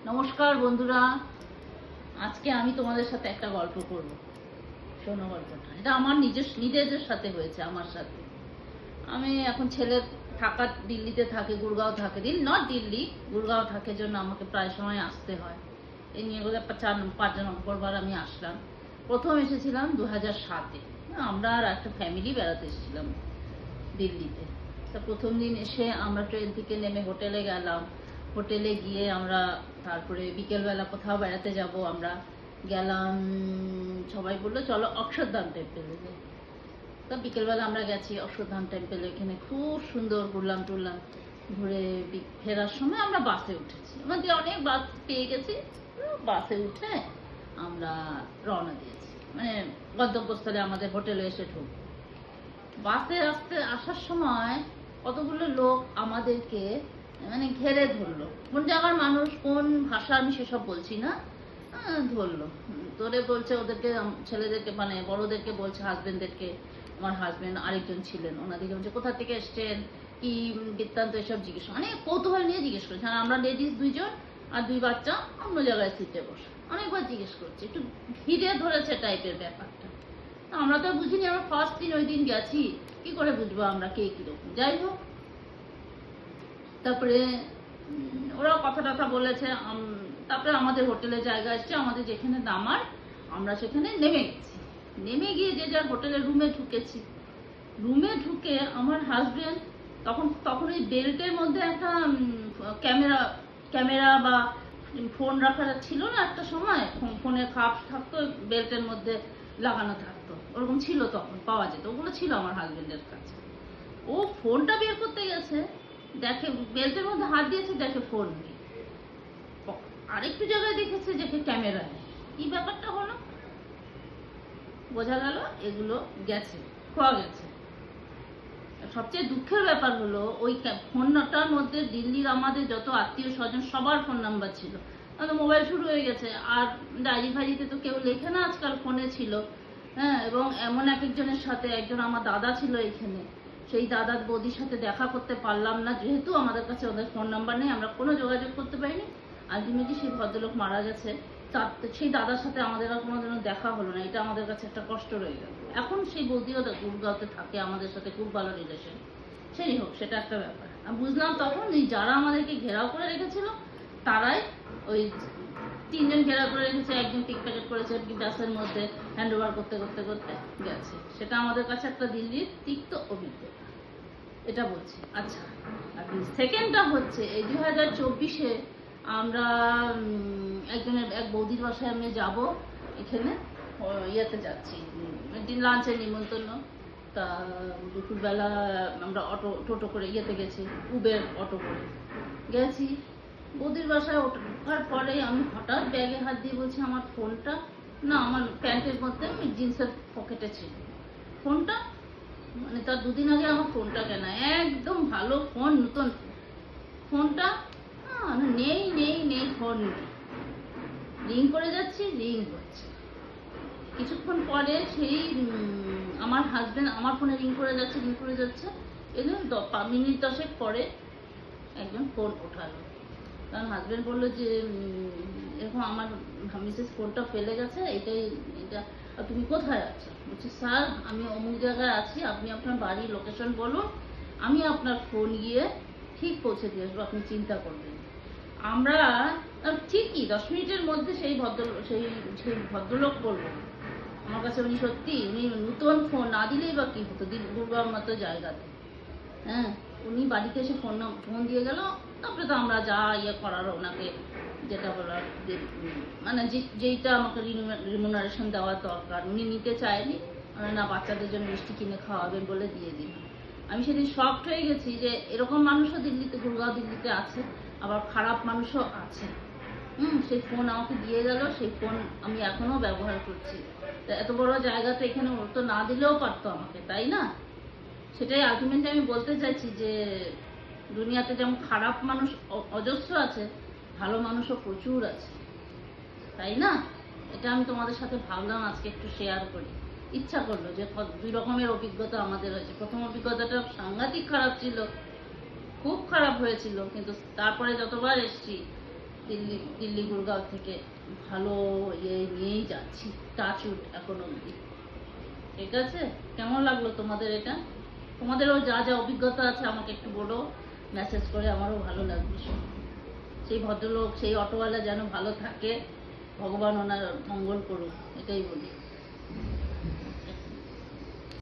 নমস্কার বন্ধুরা, আজকে আমি তোমাদের সাথে একটা গল্প করব। শোনো গল্পটা। এটা আমার নিজেদের সাথে হয়েছে, আমার সাথে। আমি এখন ছেলের থাকা দিল্লিতে থাকে, গুড়গাঁও থাকে, দিল্লি গুড়গাঁও থাকে, জন্য আমাকে প্রায় সময় আসতে হয়। এই নিয়ে বোধ 5 নম্বরবার আমি আসলাম। প্রথম এসেছিলাম 2007-এ। আমরা আর একটা ফ্যামিলি বেড়াতে এসেছিলাম দিল্লিতে। তা প্রথম দিন এসে আমরা ট্রেন থেকে নেমে হোটেলে গেলাম। হোটেলে গিয়ে আমরা তারপরে বিকেলবেলা কোথাও বেড়াতে যাব। আমরা গেলাম, সবাই বললো চলো অক্ষরধাম টেম্পেলে যাই। তা বিকেলবেলা আমরা গেছি অক্ষরধাম টেম্পেলে। এখানে খুব সুন্দর ঘুরলাম টুরলাম। ঘুরে ফেরার সময় আমরা বাসে উঠেছি, আমাদের অনেক বাস পেয়ে গেছি। বাসে উঠে আমরা রওনা দিয়েছি, মানে গন্তব্যস্থলে আমাদের হোটেলে এসে ঢুকবো। বাসে আসার সময় কতগুলো লোক আমাদেরকে মানে ঘেরে ধরলো। কোন জায়গার মানুষ, কোন ভাষা আমি সেসব বলছি না, ধরলো ধরে বলছে ওদেরকে, ছেলেদেরকে মানে বড়দেরকে বলছে, হাজবেন্ডদেরকে। আমার হাজবেন্ড আরেকজন ছিলেন, ওনাদেরকে বলছে কোথা থেকে এসছেন, কি বৃত্তান্ত, এসব জিজ্ঞেস অনেক কৌতূহল নিয়ে জিজ্ঞেস করছে। আর আমরা লেডিস 2জন আর 2 বাচ্চা অন্য জায়গায় সিটে বসে অনেকবার জিজ্ঞেস করছে, একটু ঘিরে ধরেছে টাইপের ব্যাপারটা। আমরা তো বুঝিনি, আমরা ফার্স্ট দিন ওই দিন গেছি, কি করে বুঝবো আমরা কে কিরকম। যাই হোক, তারপরে ওরা কথা টথা বলেছে। তারপরে আমাদের হোটেলের জায়গা এসছে, আমাদের যেখানে নামার আমরা সেখানে নেমে গেছি। নেমে গিয়ে যে যার হোটেলের রুমে ঢুকেছি। রুমে ঢুকে আমার হাজবেন্ড তখন ওই বেল্টের মধ্যে একটা ক্যামেরা বা ফোন রাখা ছিল না, একটা সময় ফোনের খাপ থাকতো বেল্টের মধ্যে লাগানো থাকতো, ওরকম ছিল, তখন পাওয়া যেত, ওগুলো ছিল আমার হাজবেন্ডের কাছে। ও ফোনটা বের করতে গেছে, দেখে বেল্টের মধ্যে হাত দিয়েছে, দেখে ফোন নেই। আরেকটু জায়গায় দেখেছে, দেখে ক্যামেরা নেই। কি ব্যাপারটা হলো, বোঝা গেল এগুলো গেছে, খোয়া গেছে। সবচেয়ে দুঃখের ব্যাপার হলো ওই ফোনটার মধ্যে দিল্লির আমাদের যত আত্মীয় স্বজন সবার ফোন নাম্বার ছিল। তো মোবাইল শুরু হয়ে গেছে, আর ডায়েরি ফাইরিতে তো কেউ লেখে না, আজকাল ফোনে ছিল। হ্যাঁ, এবং এমন একজনের সাথে, একজন আমার দাদা ছিল এখানে, সেই দাদার বৌদির সাথে দেখা করতে পারলাম না, যেহেতু আমাদের কাছে ওদের ফোন নাম্বার নেই, আমরা কোনো যোগাযোগ করতে পারিনি। আলটিমেটলি সেই ভদ্রলোক মারা গেছে, সেই দাদার সাথে আমাদের আর কোনোদিনও দেখা হলো না। এটা আমাদের কাছে একটা কষ্ট রয়ে গেল। এখন সেই বৌদিও গুড়গাঁওতে থাকে, আমাদের সাথে খুব ভালো রিলেশন। সেই হোক, সেটা একটা ব্যাপার। আমি বুঝলাম তখন যারা আমাদেরকে ঘেরাও করে রেখেছিল তারাই ওই 3জন ঘেরাও করে রেখেছে, একজন পিক প্যাকেট করেছে বাসের মধ্যে, হ্যান্ড ওভার করতে করতে করতে গেছে। সেটা আমাদের কাছে একটা দিল্লির তিক্ত অভিজ্ঞতা, এটা বলছি। আচ্ছা, আর সেকেন্ডটা হচ্ছে এই 2024-এ আমরা এক বৌদির বাসায় আমি যাব, এখানে ইয়েতে যাচ্ছি, লাঞ্চের নিমন্ত্রণ। তা দুপুরবেলা আমরা টোটো করে ইয়েতে গেছি, উবের অটো করে গেছি বৌদির বাসায়। ওঠার পরে আমি হঠাৎ ব্যাগে হাত দিয়ে বলছি আমার ফোনটা না, আমার প্যান্টের মধ্যে জিন্সের পকেটে ছিল ফোনটা। মানে তার 2 দিন আগে আমার ফোনটা কেনা, একদম ভালো ফোন, নতুন ফোনটা নেই নেই নেই, ফোন নেই। রিং করে যাচ্ছি, রিং করছে। কিছুক্ষণ পরে সেই আমার হাজবেন্ড আমার ফোনে রিং করে যাচ্ছে, রিং করে যাচ্ছে। এরকম মিনিট 10 পরে একজন ফোন ওঠালো। কারণ হাজবেন্ড বললো যে এরকম আমার মিসেস ফোনটা ফেলে গেছে, এটা তুমি কোথায় আছো? বলছি স্যার আমি অমুক জায়গায় আছি, আপনি আপনার বাড়ির লোকেশন বলুন, আমি আপনার ফোন গিয়ে ঠিক পৌঁছে দিয়ে আসবো, আপনি চিন্তা করবেন। আমরা ঠিকই 10 মিনিটের মধ্যে সেই ভদ্রলোক বলবো আমার কাছে, উনি সত্যি, উনি নতুন ফোন না দিলেই বা কি হতো, গুড়গাঁওর মতো জায়গাতে। হ্যাঁ, উনি বাড়িতে এসে ফোন দিয়ে গেল। তারপরে তো আমরা যা ইয়ে করার ওনাকে যেটা বলার, মানে যেইটা আমাকে রিমুনারেশন দেওয়ার দরকার, উনি নিতে চায়নি। না, বাচ্চাদের জন্য মিষ্টি কিনে খাওয়াবেন বলে দিয়ে দিন। আমি সেদিন শকড হয়ে গেছি যে এরকম মানুষও দিল্লিতে, গুড়গাঁও দিল্লিতে আছে, আবার খারাপ মানুষও আছে। সেই ফোন আমাকে দিয়ে গেল, সেই ফোন আমি এখনো ব্যবহার করছি। এত বড় জায়গাতে এখানে ওর তো না দিলেও পারতো আমাকে, তাই না? সেটাই আলটিমেটলি আমি বলতে চাইছি যে দুনিয়াতে যেমন খারাপ মানুষ অজস্র আছে, ভালো মানুষও প্রচুর আছে, তাই না? এটা আমি তোমাদের সাথে ভাবলাম আজকে একটু শেয়ার করি। ইচ্ছা করলো যে 2 রকমের অভিজ্ঞতা আমাদের হয়েছে। প্রথম অভিজ্ঞতাটা সাংঘাতিক খারাপ ছিল, খুব খারাপ হয়েছিল, কিন্তু তারপরে যতবার এসছি দিল্লি গুরগাঁও থেকে ভালো ইয়ে নিয়েই যাচ্ছি, টাচউড এখন অবধি। ঠিক আছে, কেমন লাগলো তোমাদের এটা? তোমাদেরও যা যা অভিজ্ঞতা আছে আমাকে একটু বলো, মেসেজ করে, আমারও ভালো লাগবে শুনে। সেই ভদ্রলোক, সেই অটোওয়ালা যেন ভালো থাকে, ভগবান ওনার মঙ্গল করুক, এটাই বলি।